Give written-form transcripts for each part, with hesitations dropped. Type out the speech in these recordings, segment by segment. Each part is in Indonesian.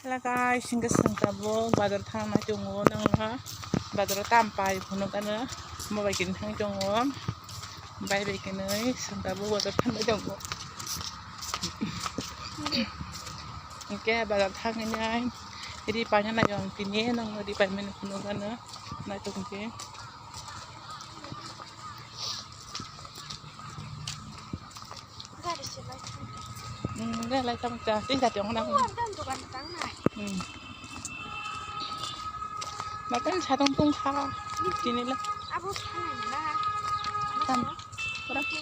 Hello guys, singkat singkabo badar thang na jongo nang ha badar tampai puno kana mau bikin thang jongo bai bikin ai singkabo badar thang na jongo oke badar thang ini ai jadi banyak na jong kini nang di pamen puno kana na jongke đây là trong trà tiếng trà chọn đâu mà cái trà trong tung tha chỉ này là tam có đó chỉ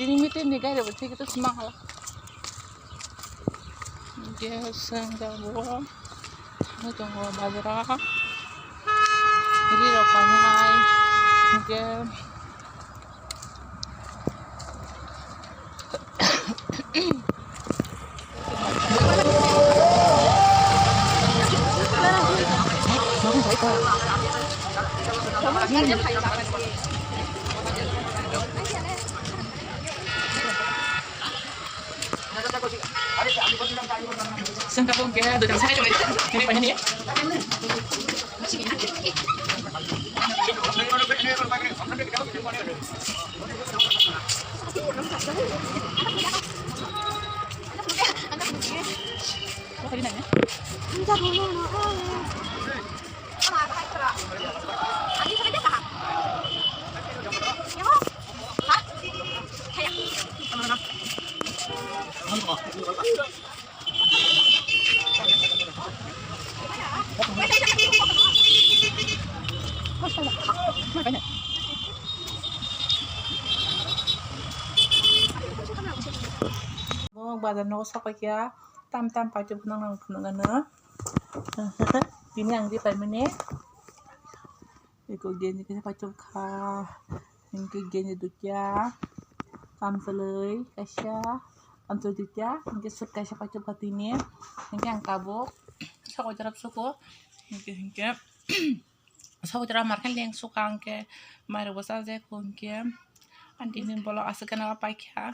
này mít này cái rồi thì cái semang lah dia sang gawo nó trong bazar jadi rokoknya ai dia Sang kapong kaya doon sa akin ini pa niya. Badan no sakit ya, tam pacul nang na. Ini yang di pemene. Iko geni kasi pacul ka, ini geni dutya, tam selai kasya, antul dutya, ini sut kasya pacul katini, ini yang kabuk, sako jarap suko, ini sako jarap markan yang suka angke, mari wasal je ko angke, anti ini bolak asakan apa ya?